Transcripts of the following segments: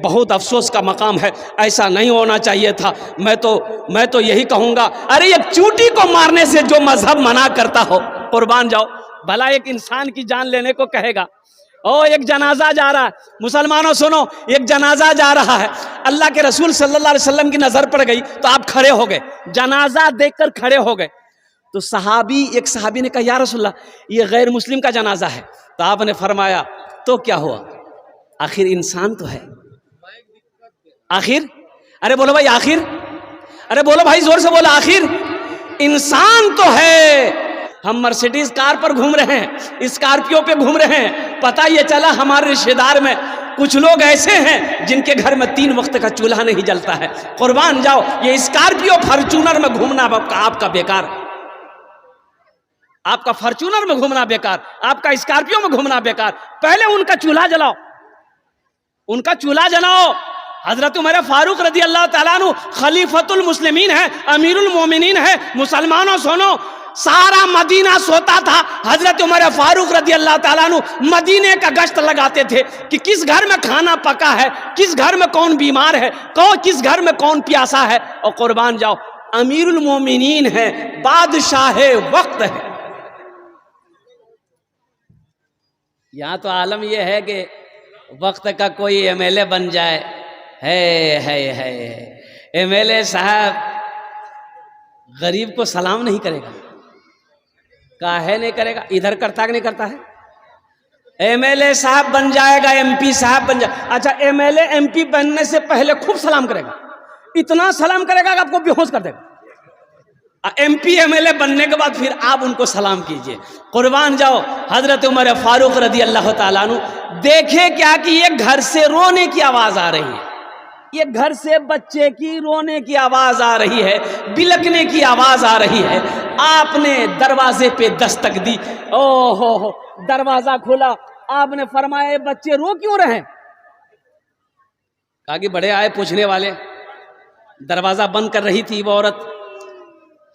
बहुत अफसोस का मकाम है, ऐसा नहीं होना चाहिए था। मैं तो यही कहूँगा, अरे एक चूटी को मारने से जो मजहब मना करता हो, कुर्बान जाओ, भला एक इंसान की जान लेने को कहेगा। ओ एक जनाजा जा रहा है, मुसलमानों सुनो, एक जनाजा जा रहा है, अल्लाह के रसूल सल्लल्लाहु अलैहि वसल्लम की नजर पड़ गई तो आप खड़े हो गए, जनाजा देखकर खड़े हो गए। तो एक सहाबी ने कहा, या रसूलल्लाह, ये गैर मुस्लिम का जनाजा है। तो आपने फरमाया, तो क्या हुआ, आखिर इंसान तो है, आखिर, अरे बोलो भाई आखिर, अरे बोलो भाई जोर से बोलो, आखिर इंसान तो है। हम मर्सिडीज कार पर घूम रहे हैं, स्कॉर्पियो पे घूम रहे हैं, पता ये चला हमारे रिश्तेदार में कुछ लोग ऐसे हैं जिनके घर में 3 वक्त का चूल्हा नहीं जलता है। कुर्बान जाओ, ये स्कॉर्पियो फॉर्च्यूनर में घूमना आपका बेकार, आपका फॉर्च्यूनर में घूमना बेकार, आपका स्कॉर्पियो में घूमना बेकार। पहले उनका चूल्हा जलाओ, उनका चूल्हा जलाओ। हजरत उमर फारूक रदी अल्लाह ताला अन्हु खलीफतुल मुस्लिमीन है, अमीरुल मोमिनीन है। मुसलमानों सुनो, सारा मदीना सोता था, हजरत उमर फारूक रदी अल्लाह ताला अन्हु मदीने का गश्त लगाते थे कि किस घर में खाना पका है, किस घर में कौन बीमार है, किस घर में कौन प्यासा है। और कुर्बान जाओ, अमीरुल मोमिनीन है, बादशाह वक्त है। यहाँ तो आलम यह है कि वक्त का कोई एमएलए बन जाए, है एमएलए साहब गरीब को सलाम नहीं करेगा, काहे नहीं करेगा, इधर करता कि नहीं करता है। एमएलए साहब बन जाएगा, एमपी साहब बन जाएगा, अच्छा एमएलए एमपी बनने से पहले खूब सलाम करेगा, इतना सलाम करेगा कि आपको बेहोश कर देगा। एमपी एमएलए बनने के बाद फिर आप उनको सलाम कीजिए। कुर्बान जाओ, हजरत उमर फारूक रदी अल्लाह ताला अन्हु देखे क्या कि एक घर से रोने की आवाज आ रही है, ये घर से बच्चे की रोने की आवाज आ रही है, बिलकने की आवाज आ रही है। आपने दरवाजे पे दस्तक दी, ओहो हो, दरवाजा खुला, आपने फरमाया बच्चे रो क्यों रहे? कहा कि बड़े आए पूछने वाले। दरवाजा बंद कर रही थी वो औरत,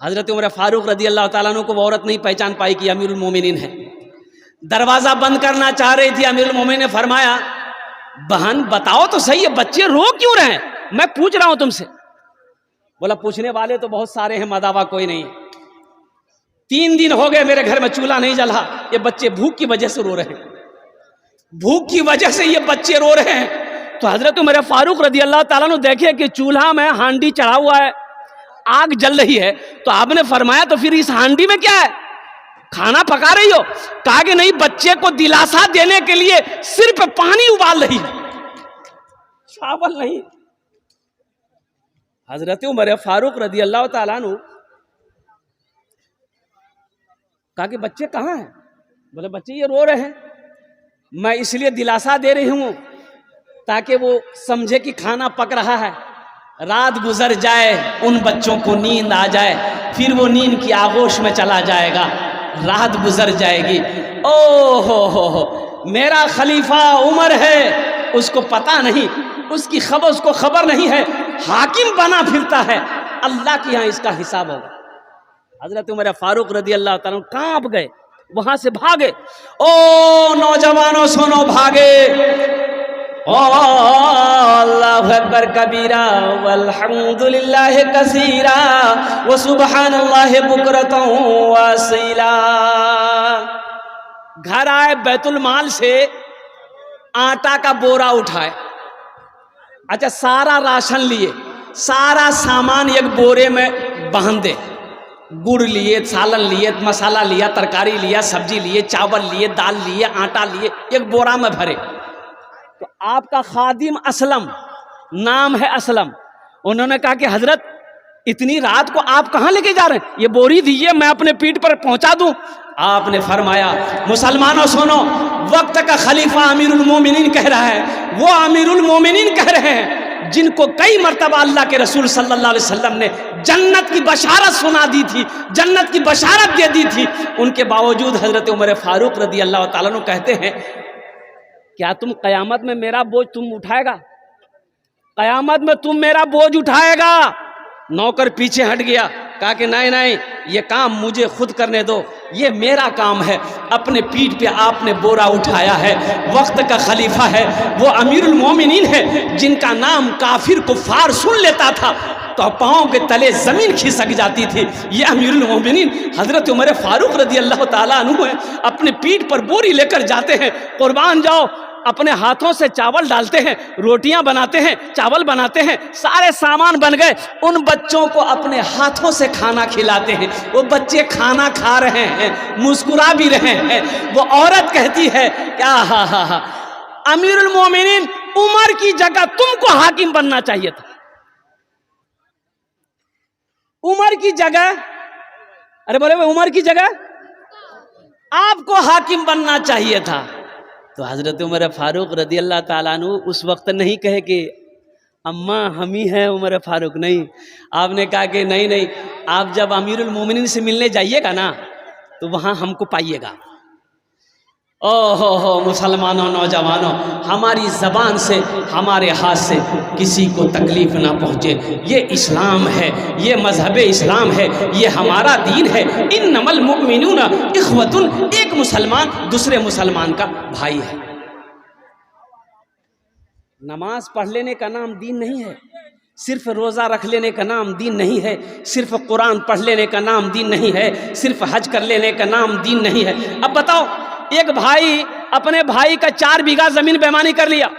हजरत उमर फारूक रदी अल्लाह ताला अन्हु को वो औरत नहीं पहचान पाई कि अमीरुल मोमिनीन है। दरवाजा बंद करना चाह रही थी, अमीरुल मोमिनीन ने फरमाया, बहन बताओ तो सही है, बच्चे रो क्यों रहे हैं, मैं पूछ रहा हूं तुमसे। बोला पूछने वाले तो बहुत सारे हैं, मदावा कोई नहीं। 3 दिन हो गए मेरे घर में चूल्हा नहीं जला, ये बच्चे भूख की वजह से रो रहे हैं, भूख की वजह से ये बच्चे रो रहे हैं। तो हजरत उमर फारूक रदी अल्लाह ताला अन्हु देखे कि चूल्हा में हांडी चढ़ा हुआ है, आग जल रही है। तो आपने फरमाया तो फिर इस हांडी में क्या है, खाना पका रही हो? कहा कि नहीं, बच्चे को दिलासा देने के लिए सिर्फ पानी उबाल रही है, चावल नहीं। हजरत उमर फारूक रदी अल्लाह ताला अन्हु कहा कि बच्चे कहाँ हैं? बोले बच्चे ये रो रहे हैं, मैं इसलिए दिलासा दे रही हूं ताकि वो समझे कि खाना पक रहा है। रात गुजर जाए, उन बच्चों को नींद आ जाए, फिर वो नींद की आगोश में चला जाएगा, रात गुजर जाएगी। ओ हो, मेरा खलीफा उमर है, उसको पता नहीं, उसको खबर नहीं है, हाकिम बना फिरता है, अल्लाह के यहाँ इसका हिसाब होगा। हजरत उमर फारूक रदी अल्लाह ताला कांप गए, वहां से भागे। ओ नौजवानों सुनो, भागे। अल्लाहु अकबर कबीरा वल्हम्दुलिल्लाह कसीरा व सुबहानल्लाह बुकरतन व असीला। घर आए, बैतुल माल से आटा का बोरा उठाए, अच्छा सारा राशन लिए, सारा सामान एक बोरे में बांध दे। गुड़ लिए, सालन लिए, मसाला लिया, तरकारी लिया, सब्जी लिए, चावल लिए, दाल लिए, आटा लिए, एक बोरा में भरे। तो आपका खादिम असलम, नाम है असलम, उन्होंने कहा कि हजरत इतनी रात को आप कहाँ लेके जा रहे हैं, ये बोरी दीजिए मैं अपने पीठ पर पहुंचा दूं। आपने फरमाया, मुसलमानों सुनो, वक्त का खलीफा अमीरुल मोमिनीन कह रहा है, वो अमीरुल मोमिनीन कह रहे हैं जिनको कई मर्तबा अल्लाह के रसूल सल्लल्लाहु अलैहि वसल्लम ने जन्नत की बशारत सुना दी थी, जन्नत की बशारत दे दी थी। उनके बावजूद हजरत उमर फारूक रदी अल्लाह ताला अन्हु कहते हैं, क्या तुम कयामत में मेरा बोझ तुम उठाएगा? कयामत में तुम मेरा बोझ उठाएगा? नौकर पीछे हट गया, कहा कि नहीं नहीं, ये काम मुझे खुद करने दो, ये मेरा काम है। अपने पीठ पे आपने बोरा उठाया है। वक्त का खलीफा है, वो अमीरुल मोमिनीन है, जिनका नाम काफिर कुफार सुन लेता था तो पाँव के तले जमीन खिसक जाती थी। ये अमीरुल मोमिनीन हजरत उमर फारूक रदी अल्लाह ताला अन्हु है। अपने पीठ पर बोरी लेकर जाते हैं, कुर्बान जाओ, अपने हाथों से चावल डालते हैं, रोटियां बनाते हैं, चावल बनाते हैं, सारे सामान बन गए। उन बच्चों को अपने हाथों से खाना खिलाते हैं। वो बच्चे खाना खा रहे हैं, मुस्कुरा भी रहे हैं। वो औरत कहती है क्या, हा अमीरुल मोमिनीन, उमर की जगह तुमको हाकिम बनना चाहिए था। उमर की जगह, अरे बोले उमर की जगह आपको हाकिम बनना चाहिए था। तो हजरत उमर फारूक रदी अल्लाह ताला अन्हु उस वक्त नहीं कहे कि अम्मा हम ही हैं उमर फारूक, नहीं। आपने कहा कि नहीं नहीं, आप जब अमीरुल मोमिनीन से मिलने जाइएगा ना तो वहाँ हमको पाइएगा। ओहो मुसलमानों, नौजवानों, हमारी ज़बान से, हमारे हाथ से किसी को तकलीफ़ ना पहुँचे। ये इस्लाम है, ये मजहब इस्लाम है, ये हमारा दीन है। इन्नमल मुमिनूना इख्वतुन, एक मुसलमान दूसरे मुसलमान का भाई है। नमाज पढ़ लेने का नाम दीन नहीं है, सिर्फ रोज़ा रख लेने का नाम दीन नहीं है, सिर्फ कुरान पढ़ लेने का नाम दीन नहीं है, सिर्फ हज कर लेने का नाम दीन नहीं है। अब बताओ, एक भाई अपने भाई का 4 बीघा जमीन बेईमानी कर लिया,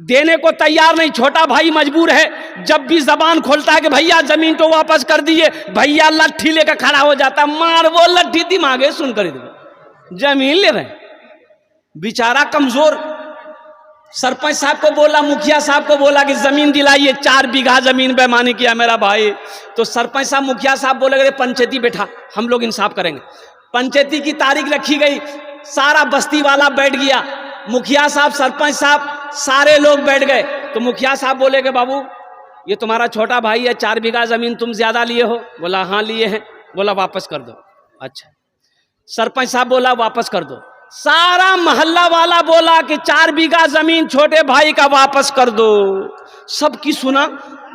देने को तैयार नहीं, छोटा भाई मजबूर है। जब भी जबान खोलता है कि भैया जमीन तो वापस कर दिए, भैया लट्ठी लेकर खड़ा हो जाता, मार वो लट्ठी दिमागे सुन कर जमीन ले रहे। बेचारा कमजोर, सरपंच साहब को बोला, मुखिया साहब को बोला कि जमीन दिलाइए, 4 बीघा जमीन बेईमानी किया मेरा भाई। तो सरपंच साहब, मुखिया साहब बोले पंचायती बैठा, हम लोग इंसाफ करेंगे। पंचायती की तारीख रखी गई, सारा बस्ती वाला बैठ गया, मुखिया साहब, सरपंच साहब, सारे लोग बैठ गए। तो मुखिया साहब बोले कि बाबू ये तुम्हारा छोटा भाई है, 4 बीघा जमीन तुम ज्यादा लिए हो। बोला हाँ लिए हैं। बोला वापस कर दो। अच्छा। सरपंच साहब बोला वापस कर दो। सारा मोहल्ला वाला बोला कि 4 बीघा जमीन छोटे भाई का वापस कर दो। सबकी सुना,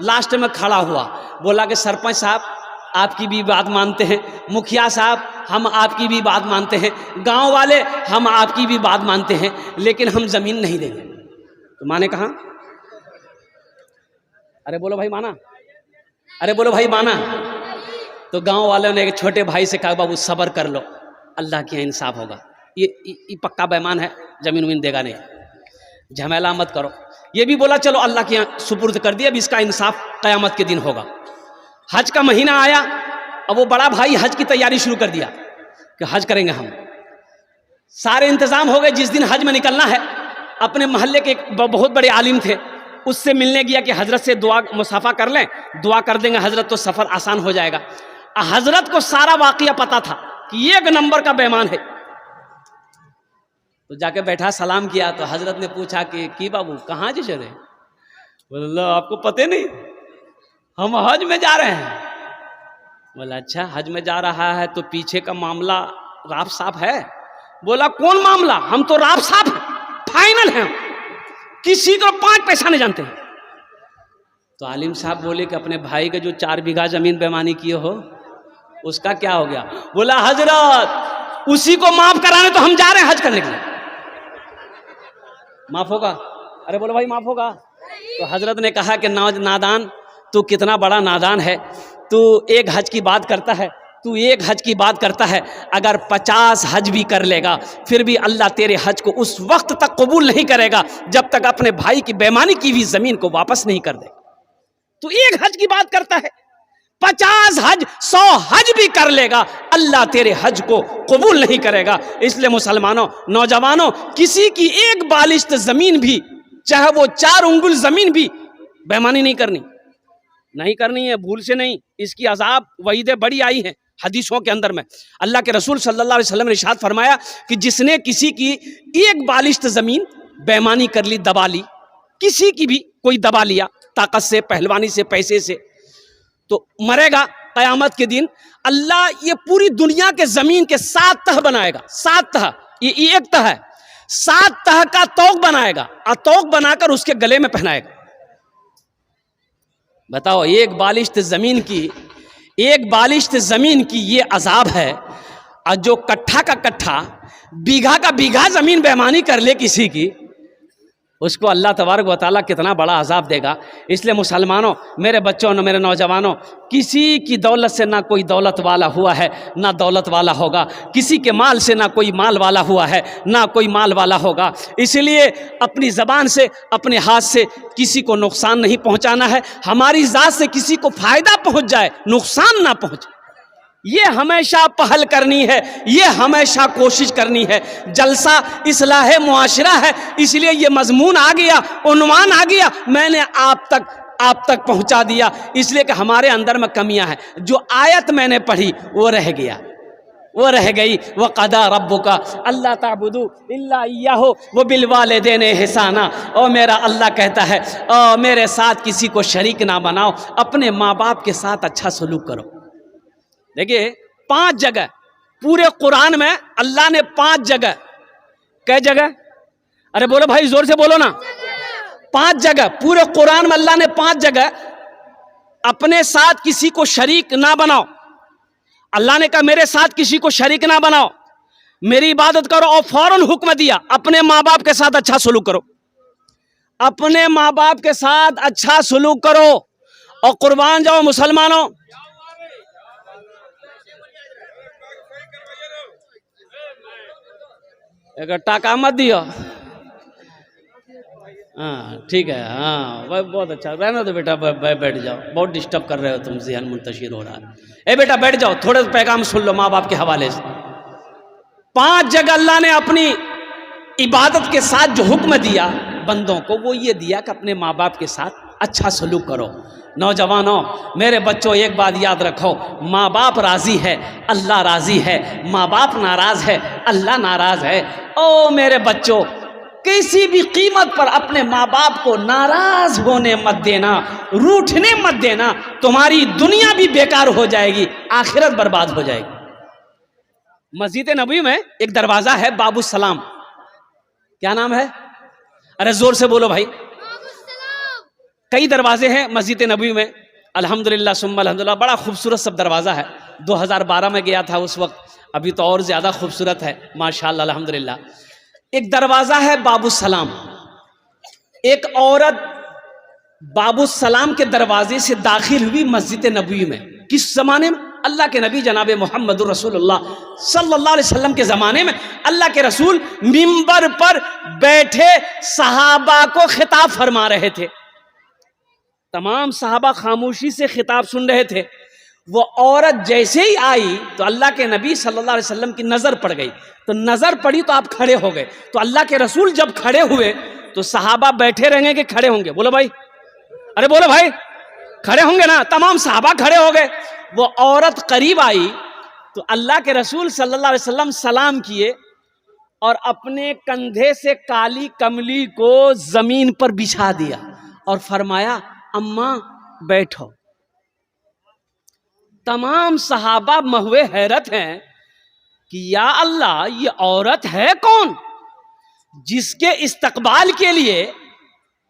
लास्ट में खड़ा हुआ, बोला कि सरपंच साहब आपकी भी बात मानते हैं, मुखिया साहब हम आपकी भी बात मानते हैं, गांव वाले हम आपकी भी बात मानते हैं, लेकिन हम जमीन नहीं देंगे। तो माने कहा, अरे बोलो भाई माना, अरे बोलो भाई माना। तो गांव वालों ने एक छोटे भाई से कहा बाबू सब्र कर लो, अल्लाह के यहाँ इंसाफ होगा, ये पक्का बेईमान है, जमीन वमीन देगा नहीं, झमेला मत करो। ये भी बोला चलो अल्लाह के यहाँ सुपुर्द कर दिया, अब इसका इंसाफ क़यामत के दिन होगा। हज का महीना आया, अब वो बड़ा भाई हज की तैयारी शुरू कर दिया कि हज करेंगे हम। सारे इंतजाम हो गए। जिस दिन हज में निकलना है, अपने मोहल्ले के एक बहुत बड़े आलिम थे, उससे मिलने गया कि हजरत से दुआ मुसाफा कर लें, दुआ कर देंगे हजरत तो सफ़र आसान हो जाएगा। हजरत को सारा वाक़या पता था कि ये एक नंबर का बेईमान है। तो जाके बैठा, सलाम किया। तो हजरत ने पूछा कि बाबू कहाँ जी चले? बोला आपको पता नहीं, हम हज में जा रहे हैं। बोला अच्छा हज में जा रहा है तो पीछे का मामला राफ साफ है? बोला कौन मामला, हम तो राफ साफ है, फाइनल है, किसी को 5 पैसा नहीं जानते हैं। तो आलिम साहब बोले कि अपने भाई के जो 4 बीघा जमीन बेईमानी किए हो उसका क्या हो गया? बोला हजरत उसी को माफ कराने तो हम जा रहे हैं हज करने के लिए। माफ होगा? अरे बोलो भाई माफ होगा? तो हजरत ने कहा कि नादान, तू कितना बड़ा नादान है, तू एक हज की बात करता है, तू एक हज की बात करता है, अगर 50 हज भी कर लेगा फिर भी अल्लाह तेरे हज को उस वक्त तक कबूल नहीं करेगा जब तक अपने भाई की बेईमानी की हुई जमीन को वापस नहीं कर दे। तू एक हज की बात करता है, 50 हज 100 हज भी कर लेगा, अल्लाह तेरे हज को कबूल नहीं करेगा। इसलिए मुसलमानों, नौजवानों, किसी की एक बालिश्त जमीन भी, चाहे वो 4 उंगुल जमीन भी, बेईमानी नहीं करनी है, भूल से नहीं। इसकी अजाब वईदें बड़ी आई हैं हदीसों के अंदर में। अल्लाह के रसूल सल्लल्लाहु अलैहि वसल्लम ने इरशाद फरमाया कि जिसने किसी की एक बालिश्त जमीन बेईमानी कर ली, दबा ली, किसी की भी कोई दबा लिया ताकत से, पहलवानी से, पैसे से, तो मरेगा क़यामत के दिन। अल्लाह ये पूरी दुनिया के जमीन के 7 तह बनाएगा, 7 तह, ये एक तह है, 7 तह का तौक बनाएगा और तौक बनाकर उसके गले में पहनाएगा। बताओ एक बालिश्त जमीन की एक बालिश्त ज़मीन की ये अजाब है, और जो कट्ठा का कट्ठा, बीघा का बीघा ज़मीन बेईमानी कर ले किसी की, उसको अल्लाह तबारक व तआला कितना बड़ा अजाब देगा। इसलिए मुसलमानों, मेरे बच्चों ने, मेरे नौजवानों, किसी की दौलत से ना कोई दौलत वाला हुआ है, ना दौलत वाला होगा। किसी के माल से ना कोई माल वाला हुआ है, ना कोई माल वाला होगा। इसलिए अपनी ज़बान से, अपने हाथ से किसी को नुकसान नहीं पहुंचाना है। हमारी ज़ात से किसी को फ़ायदा पहुंच जाए, नुकसान ना पहुंचे, ये हमेशा पहल करनी है, ये हमेशा कोशिश करनी है। जलसा इस्लाह मुआशरा है, इसलिए ये मजमून आ गया, उन्वान आ गया, मैंने आप तक पहुंचा दिया, इसलिए कि हमारे अंदर में कमियां हैं। जो आयत मैंने पढ़ी वो रह गया, वो रह गई। व क़दा रब्बुका अल्ला ताबुदू इल्ला इय्याहु व बिल वालिदैनि इहसाना। और मेरा अल्लाह कहता है, मेरे साथ किसी को शरीक ना बनाओ, अपने माँ बाप के साथ अच्छा सलूक करो। देखिए 5 जगह पूरे कुरान में अल्लाह ने 5 जगह, कई जगह, अरे बोलो भाई जोर से बोलो ना, 5 जगह पूरे कुरान में अल्लाह ने 5 जगह अपने साथ किसी को शरीक ना बनाओ। अल्लाह ने कहा मेरे साथ किसी को शरीक ना बनाओ, मेरी इबादत करो, और फौरन हुक्म दिया अपने माँ बाप के साथ अच्छा सलूक करो, अपने माँ बाप के साथ अच्छा सलूक करो। और कुर्बान जाओ मुसलमानों, एक टाका मत दियो। हाँ ठीक है, हाँ बहुत अच्छा, रहना तो बेटा, बैठ जाओ, बहुत डिस्टर्ब कर रहे हो तुम, ज़हन मुंतशिर हो रहा है। ए बेटा बैठ जाओ, थोड़े पैगाम सुन लो माँ बाप के हवाले से। 5 जगह अल्लाह ने अपनी इबादत के साथ जो हुक्म दिया बंदों को, वो ये दिया कि अपने माँ बाप के साथ अच्छा सलूक करो। नौजवानों, मेरे बच्चों, एक बात याद रखो, माँ बाप राज़ी है, अल्लाह राज़ी है। माँ बाप नाराज़ है, अल्लाह नाराज़ है। ओ मेरे बच्चों, किसी भी कीमत पर अपने माँ बाप को नाराज़ होने मत देना, रूठने मत देना। तुम्हारी दुनिया भी बेकार हो जाएगी, आखिरत बर्बाद हो जाएगी। मस्जिद नबवी में एक दरवाज़ा है, बाबू सलाम। क्या नाम है? अरे जोर से बोलो भाई। कई दरवाजे हैं मस्जिद नबवी में, अल्हम्दुलिल्लाह सुम्मा अल्हम्दुलिल्लाह, बड़ा खूबसूरत सब दरवाज़ा है। 2012 में गया था उस वक्त, अभी तो और ज़्यादा खूबसूरत है माशाअल्लाह अल्हम्दुलिल्लाह। एक दरवाज़ा है बाबू सलाम। एक औरत बाबू सलाम के दरवाजे से दाखिल हुई मस्जिद नबवी में। किस ज़माने में? अल्लाह के नबी जनाब मोहम्मद रसूलुल्लाह सल्लल्लाहु अलैहि वसल्लम के ज़माने में। अल्लाह के रसूल मिंबर पर बैठे सहाबा को खिताब फरमा रहे थे। तमाम सहाबा खामोशी से खिताब सुन रहे थे। वो औरत जैसे ही आई तो अल्लाह के नबी सल्लल्लाहु अलैहि वसल्लम की नज़र पड़ गई। तो नज़र पड़ी तो आप खड़े हो गए। तो अल्लाह के रसूल जब खड़े हुए तो सहाबा बैठे रहेंगे कि खड़े होंगे? बोलो भाई, अरे बोलो भाई, खड़े होंगे ना। तमाम सहाबा खड़े हो गए। वो औरत करीब आई तो अल्लाह के रसूल सल्लल्लाहु अलैहि वसल्लम सलाम किए और अपने कंधे से काली कमली को जमीन पर बिछा दिया और फरमाया, अम्मा बैठो। तमाम सहाबा महुए हैरत हैं कि या अल्लाह, ये औरत है कौन जिसके इस्तकबाल के लिए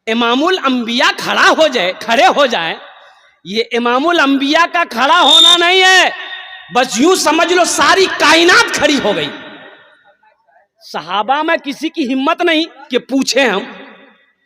इमामुल अंबिया खड़े हो जाए। ये इमामुल अंबिया का खड़ा होना नहीं है, बस यूं समझ लो सारी कायनात खड़ी हो गई। सहाबा में किसी की हिम्मत नहीं कि पूछे हम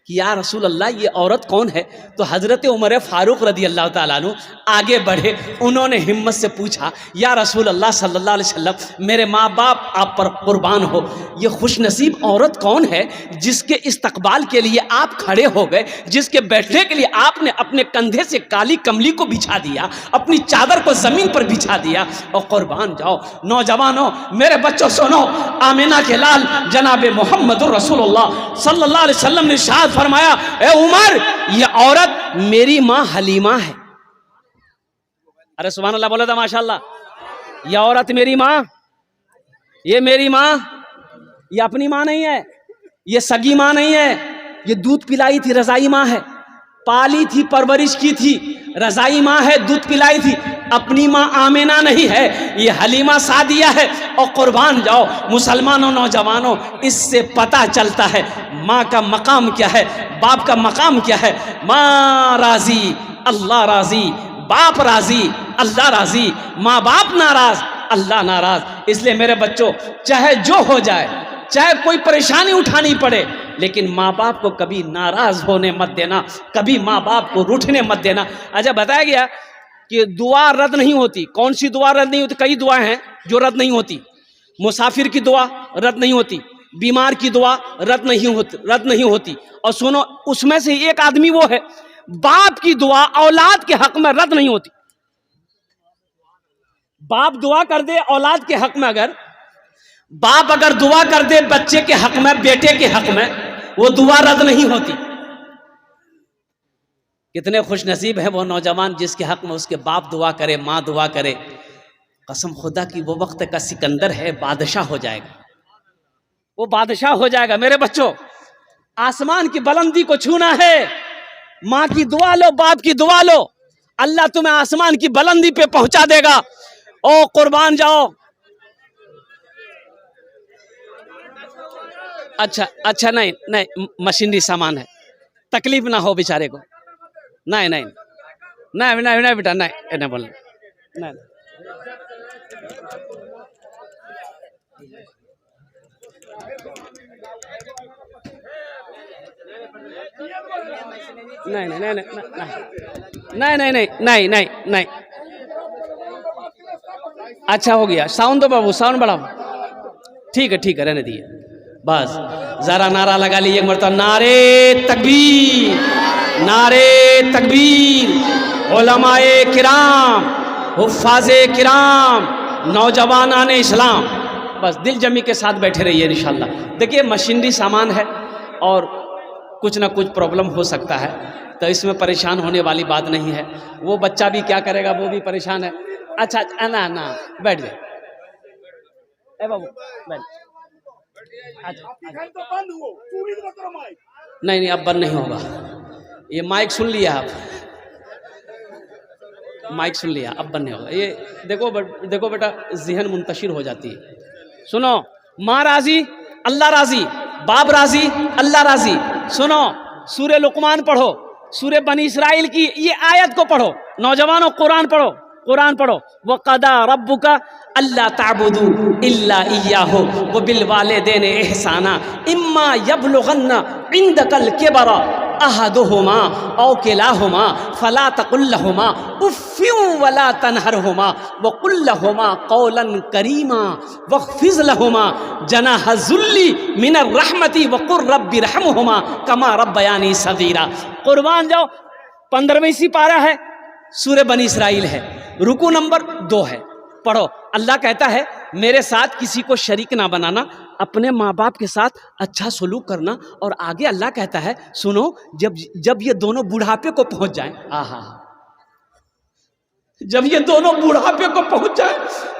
कि या रसूल अल्लाह, ये औरत कौन है। तो हज़रत उमर फारूक रदी अल्लाह ताला अन्हु आगे बढ़े। उन्होंने हिम्मत से पूछा, या रसूल अल्लाह सल्लल्लाहु अलैहि वसल्लम, मेरे माँ बाप आप पर कुर्बान हो, ये खुशनसीब औरत कौन है जिसके इस्तकबाल के लिए आप खड़े हो गए, जिसके बैठने के लिए आपने अपने कंधे से काली कमली को बिछा दिया, अपनी चादर को ज़मीन पर बिछा दिया। और कुर्बान जाओ नौजवानों, मेरे बच्चों सुनो, आमिना के लाल जनाब मोहम्मद रसूलुल्लाह सल्लल्लाहु अलैहि वसल्लम ने इरशाद फरमाया, ए उमर, ये औरत मेरी माँ हलीमा है। अरे सुभान अल्लाह बोला था माशाअल्लाह। ये औरत मेरी माँ, ये मेरी माँ, ये अपनी माँ नहीं है, ये सगी माँ नहीं है। ये दूध पिलाई थी, रजाई माँ है, पाली थी, परवरिश की थी, रजाई माँ है, दूध पिलाई थी। अपनी माँ आमिना नहीं है, ये हलीमा सादिया है। और कुर्बान जाओ मुसलमानों, नौजवानों, इससे पता चलता है माँ का मकाम क्या है, बाप का मकाम क्या है। माँ राजी, अल्लाह राजी, बाप राजी, अल्लाह राजी, माँ बाप नाराज अल्लाह नाराज। इसलिए मेरे बच्चों, चाहे जो हो जाए, चाहे कोई परेशानी उठानी पड़े, लेकिन माँ बाप को कभी नाराज होने मत देना, कभी माँ बाप को रूठने मत देना। अच्छा, बताया गया कि दुआ रद्द नहीं होती। कौन सी दुआ रद्द नहीं होती? कई दुआएं हैं जो रद्द नहीं होती। मुसाफिर की दुआ रद्द नहीं होती, बीमार की दुआ रद्द नहीं होती। और सुनो, उसमें से एक आदमी वो है, बाप की दुआ औलाद के हक में रद्द नहीं होती। बाप दुआ कर दे औलाद के हक में, अगर बाप अगर दुआ कर दे बच्चे के हक में, बेटे के हक में, वो दुआ रद्द नहीं होती। कितने खुश नसीब है वो नौजवान जिसके हक में उसके बाप दुआ करे, माँ दुआ करे। कसम खुदा की वो वक्त का सिकंदर है, बादशाह हो जाएगा, वो बादशाह हो जाएगा। मेरे बच्चों, आसमान की बुलंदी को छूना है, माँ की दुआ लो, बाप की दुआ लो, अल्लाह तुम्हें आसमान की बुलंदी पे पहुंचा देगा। ओ कुर्बान जाओ। अच्छा, नहीं, मशीनरी सामान है, तकलीफ ना हो बेचारे को। नहीं बेटा, नहीं बोल, नहीं नहीं। अच्छा हो गया, साउंड दो बाबू, साउंड बढ़ाओ। ठीक है, रहने दिए। बस जरा नारा लगा लीजिए एक मरतबा, नारे तकबीर, नारे तकबीर। उलमाए किराम, हुफ्फाज़े किराम, नौजवानान इस्लाम, बस दिल जमी के साथ बैठे रहिए इंशाल्लाह। देखिए, मशीनरी सामान है और कुछ ना कुछ प्रॉब्लम हो सकता है, तो इसमें परेशान होने वाली बात नहीं है। वो बच्चा भी क्या करेगा, वो भी परेशान है। अच्छा, ना बैठ जाए, ए बाबू बैठ। अच्छा, नहीं, अब बंद नहीं होगा। ये माइक सुन लिया आप, माइक सुन लिया, अब बंद नहीं होगा। ये देखो बेटा, ज़हन मुंतशिर हो जाती है। सुनो, माँ राजी अल्लाह राजी, बाप राजी अल्लाह राजी। सुनो, सूरे लुकमान पढ़ो, सूरे बनी इसराइल की ये आयत को पढ़ो। नौजवानों, कुरान पढ़ो। वो कदा रब्बुका अल्ला ताबुदू इल्ला इय्याहु व बिल वालिदैन इहसाना इम्मा यबलुगन्ना इंदकल किबरा अहदुहुमा औ किलाहुमा फला तकुल लहुमा उफ़्फिन वला तनहरहुमा व कुल लहुमा कौलन करीमा वख़्फ़िज़ लहुमा जनाह ज़ुल्ली मिनर रहमति व कुर रब्बि रहमहुमा कमा रब्बयानी सगीरा। कुर्बान जाओ, 15वीं सिपारा है, सूरे बनी इसराइल है, रुकू नंबर 2 है, पढ़ो। अल्लाह कहता है मेरे साथ किसी को शरीक ना बनाना, अपने माँ बाप के साथ अच्छा सलूक करना। और आगे अल्लाह कहता है, सुनो, जब ये दोनों बुढ़ापे को पहुंच जाएं, जब ये दोनों बुढ़ापे को पहुंच जाए,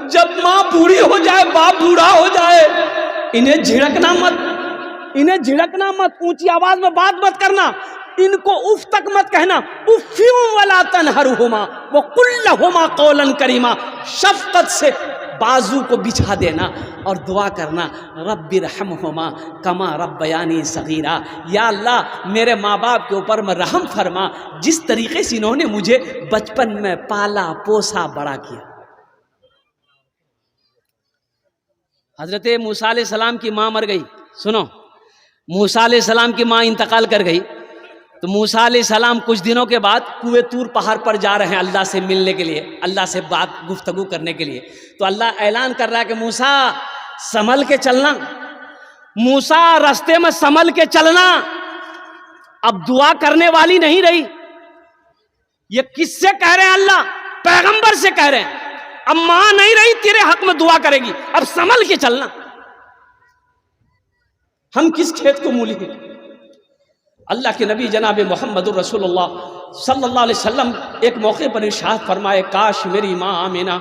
जब माँ बूढ़ी हो जाए, बाप बूढ़ा हो जाए, इन्हें झिड़कना मत, ऊंची आवाज में बात मत करना, इनको उफ तक मत कहना। उफ़्फ़िन वला तनहरहुमा व कुल लहुमा कौलन करीमा। शफकत से बाजू को बिछा देना और दुआ करना, रब्बि रहमहुमा कमा रब्बयानी सगीरा। या अल्लाह, मेरे माँ बाप के ऊपर में रहम फरमा, जिस तरीके से इन्होंने मुझे बचपन में पाला पोसा बड़ा किया। हजरत मूसा अलैहिस्सलाम की माँ मर गई। सुनो, मूसा अलैहिस्सलाम की माँ इंतकाल कर गई, तो मूसा अलैहिस्सलाम कुछ दिनों के बाद कुएं तूर पहाड़ पर जा रहे हैं अल्लाह से मिलने के लिए, अल्लाह से बात गुफ्तगू करने के लिए। तो अल्लाह ऐलान कर रहा है कि मूसा संभल के चलना, मूसा रास्ते में संभल के चलना। अब दुआ करने वाली नहीं रही। ये किससे कह रहे हैं? अल्लाह पैगंबर से कह रहे हैं। अब मां नहीं रही तेरे हक में दुआ करेगी, अब संभल के चलना। हम किस खेत को मूली हैं? अल्लाह के नबी जनाब मोहम्मदुर रसूलुल्लाह सल्लल्लाहु अलैहि वसल्लम एक मौके पर इरशाद फरमाए, काश मेरी माँ आमिना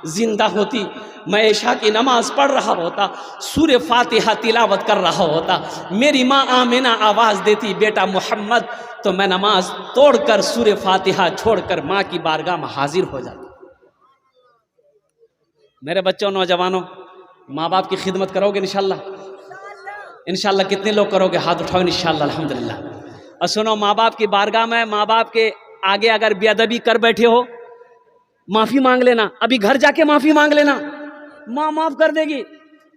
जिंदा होती, मैं इशा की नमाज पढ़ रहा होता, सूरे फातिहा तिलावत कर रहा होता, मेरी माँ आमिना आवाज़ देती बेटा मोहम्मद, तो मैं नमाज तोड़कर सूरे फातिहा छोड़कर माँ की बारगाह में हाजिर हो जाता। मेरे बच्चों, नौजवानों, माँ बाप की खिदमत करोगे इंशाल्लाह? इंशाल्लाह कितने लोग करोगे? हाथ उठाओ इंशाल्लाह। अल्हम्दुलिल्लाह। और सुनो, माँ बाप की बारगाह में, माँ बाप के आगे अगर बेअदबी कर बैठे हो माफी मांग लेना, अभी घर जाके माफी मांग लेना, माँ माफ कर देगी,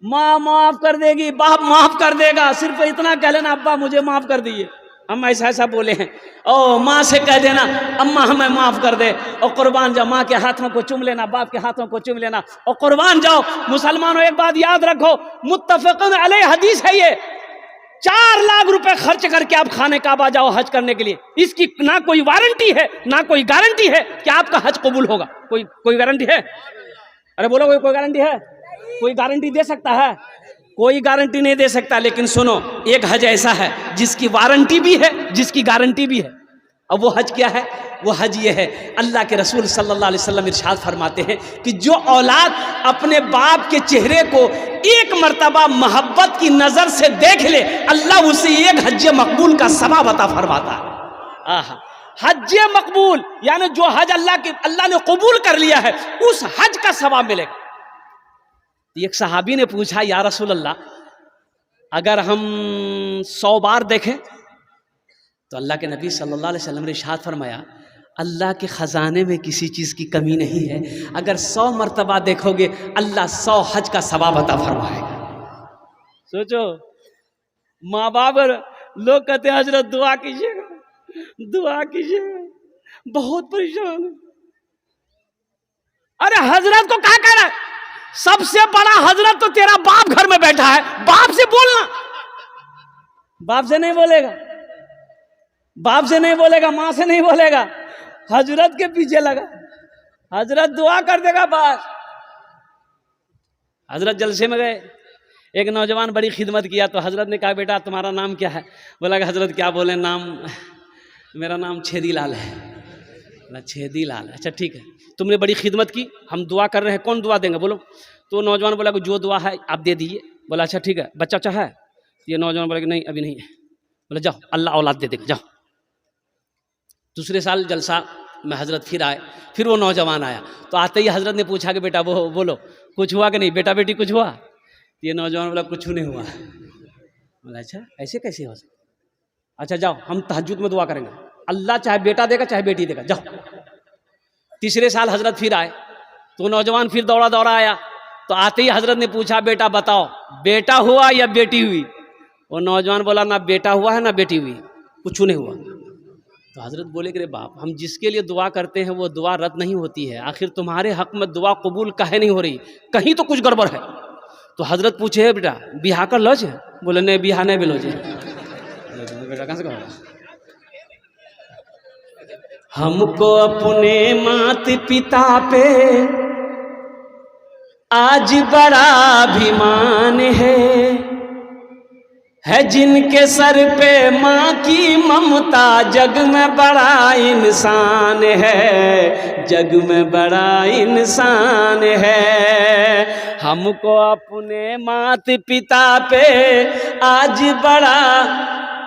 माँ माफ कर देगी, बाप माफ कर देगा, सिर्फ इतना कह लेना अब्बा मुझे माफ कर दीजिए, हम ऐसा ऐसा बोले हैं। ओ माँ से कह देना अम्मा हमें माफ कर दे, और कुर्बान जाओ, माँ के हाथों को चूम लेना, बाप के हाथों को चूम लेना और कुर्बान जाओ। मुसलमानों एक बात याद रखो, मुत्तफ़क़ुन अलैह हदीस है ये, 4 लाख रुपए खर्च करके आप खाने काबा जाओ हज करने के लिए, इसकी ना कोई वारंटी है ना कोई गारंटी है कि आपका हज कबूल होगा। कोई गारंटी है? अरे बोलो, कोई गारंटी है? कोई गारंटी दे सकता है? कोई गारंटी नहीं दे सकता। लेकिन सुनो, एक हज ऐसा है जिसकी वारंटी भी है, जिसकी गारंटी भी है। अब वो हज क्या है? वो हज ये है, अल्लाह के रसूल सल्लल्लाहु अलैहि वसल्लम इरशाद फरमाते हैं कि जो औलाद अपने बाप के चेहरे को एक मर्तबा मोहब्बत की नजर से देख ले, अल्लाह उसे एक हज मकबूल का सवाब अता फरमाता है। आहा, हज मकबूल यानी जो हज अल्लाह ने कबूल कर लिया है, उस हज का सवाब मिलेगा। एक सहाबी ने पूछा, या रसूल अल्लाह, अगर हम 100 बार देखें? तो अल्लाह के नबी सल्लल्लाहु अलैहि वसल्लम ने इरशाद फरमाया, अल्लाह के ख़जाने में किसी चीज़ की कमी नहीं है, अगर 100 मरतबा देखोगे अल्लाह 100 हज का सवाब अता फरमाएगा। सोचो, माँ बाप लोग कहते हैं हजरत दुआ कीजिएगा, दुआ कीजिएगा, बहुत परेशान है। अरे हजरत को क्या कह रहा है? सबसे बड़ा हजरत तो तेरा बाप घर में बैठा है, बाप से बोलना। बाप से नहीं बोलेगा, बाप से नहीं बोलेगा, माँ से नहीं बोलेगा, हजरत के पीछे लगा, हजरत दुआ कर देगा बस। हजरत जलसे में गए, एक नौजवान बड़ी खिदमत किया, तो हजरत ने कहा, बेटा तुम्हारा नाम क्या है? बोला कि हजरत क्या बोले, नाम मेरा नाम छेदी लाल है। बोला छेदी लाल, अच्छा ठीक है, तुमने बड़ी खिदमत की, हम दुआ कर रहे हैं, कौन दुआ देंगे बोलो? तो नौजवान बोला कि जो दुआ है आप दे दीजिए। बोला अच्छा ठीक है, बच्चा अच्छा है? ये नौजवान बोला कि नहीं अभी नहीं है। बोला जाओ, अल्लाह औलाद दे देगा, जाओ। दूसरे साल जलसा में हजरत फिर आए, फिर वो नौजवान आया, तो आते ही हजरत ने पूछा कि बेटा वो बोलो कुछ हुआ कि नहीं, बेटा बेटी कुछ हुआ? ये नौजवान बोला कुछ नहीं हुआ। बोला अच्छा ऐसे कैसे हो सकता? अच्छा जाओ, हम तहज्जुद में दुआ करेंगे, अल्लाह चाहे बेटा देगा चाहे बेटी देगा, जाओ। तीसरे साल हजरत फिर आए, तो नौजवान फिर दौड़ा दौड़ा आया, तो आते ही हजरत ने पूछा बेटा बताओ बेटा हुआ या बेटी हुई? वो नौजवान बोला ना बेटा हुआ है ना बेटी हुई, कुछ नहीं हुआ। तो हजरत बोले कि रे बाप, हम जिसके लिए दुआ करते हैं वो दुआ रद्द नहीं होती है, आखिर तुम्हारे हक में दुआ कबूल काहे नहीं हो रही, कहीं तो कुछ गड़बड़ है। तो हजरत पूछे बेटा बिहा कर लौज है? बोले नहीं बिहा नहीं बिलोज है। बेटा कहाँ से कहोगा? हमको अपने मात पिता पे आज बड़ा अभिमान है जिनके सर पे माँ की ममता, जग में बड़ा इंसान है, जग में बड़ा इंसान है। हमको अपने मात पिता पे आज बड़ा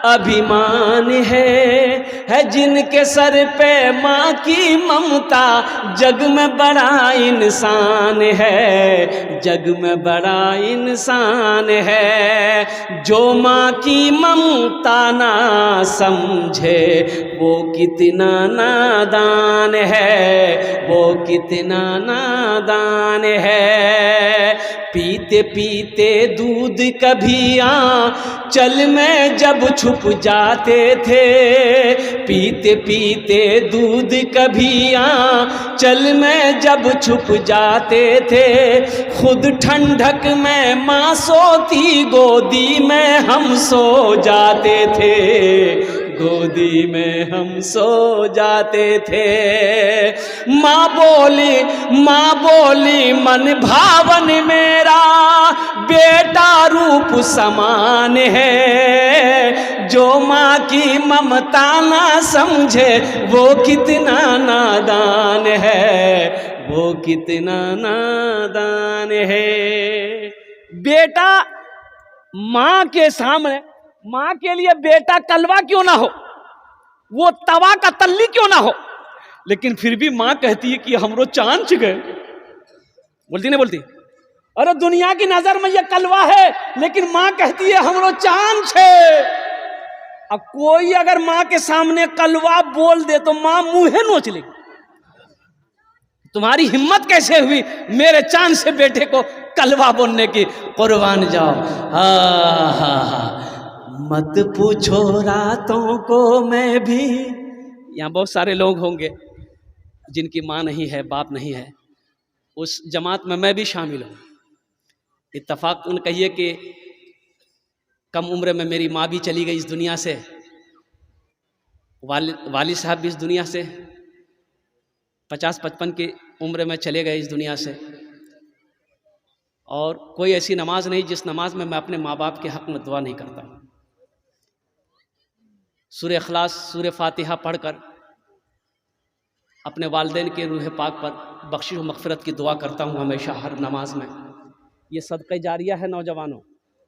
अभिमान है जिनके सर पे माँ की ममता, जग में बड़ा इंसान है, जग में बड़ा इंसान है। जो माँ की ममता ना समझे वो कितना नादान है, वो कितना नादान है। पीते पीते दूध कभी आंचल में जब छुप जाते थे, पीते पीते दूध कभी आंचल में जब छुप जाते थे, खुद ठंडक में माँ सोती गोदी में हम सो जाते थे, गोदी में हम सो जाते थे। माँ बोली मन भावन मेरा बेटा रूप समान है, जो माँ की ममता ना समझे वो कितना नादान है, वो कितना नादान है। बेटा माँ के सामने, माँ के लिए बेटा कलवा क्यों ना हो, वो तवा का तल्ली क्यों ना हो, लेकिन फिर भी माँ कहती है कि हमरो चांद गए। बोलती नहीं बोलती? अरे दुनिया की नजर में ये कलवा है, लेकिन माँ कहती है हमरो चांद छे। अब कोई अगर माँ के सामने कलवा बोल दे तो माँ मुंहे नोच लेगी, तुम्हारी हिम्मत कैसे हुई मेरे चांद से बेटे को कलवा बोलने की? कुर्बान जाओ। हा हा हा, मत पूछो रातों को मैं भी। यहाँ बहुत सारे लोग होंगे जिनकी माँ नहीं है, बाप नहीं है, उस जमात में मैं भी शामिल हूँ। इत्तफाकन कहिए कि कम उम्र में मेरी माँ भी चली गई इस दुनिया से, वालिद साहब भी इस दुनिया से 50-55 की उम्र में चले गए इस दुनिया से। और कोई ऐसी नमाज नहीं जिस नमाज में मैं अपने माँ बाप के हक़ में दुआ नहीं करता। सूरह इखलास, सूरह फातिहा पढ़कर अपने वालिदैन के रूह पाक पर बख्शिश व मग़फ़िरत की दुआ करता हूँ हमेशा हर नमाज में। ये सदक़ा जारिया है नौजवानों।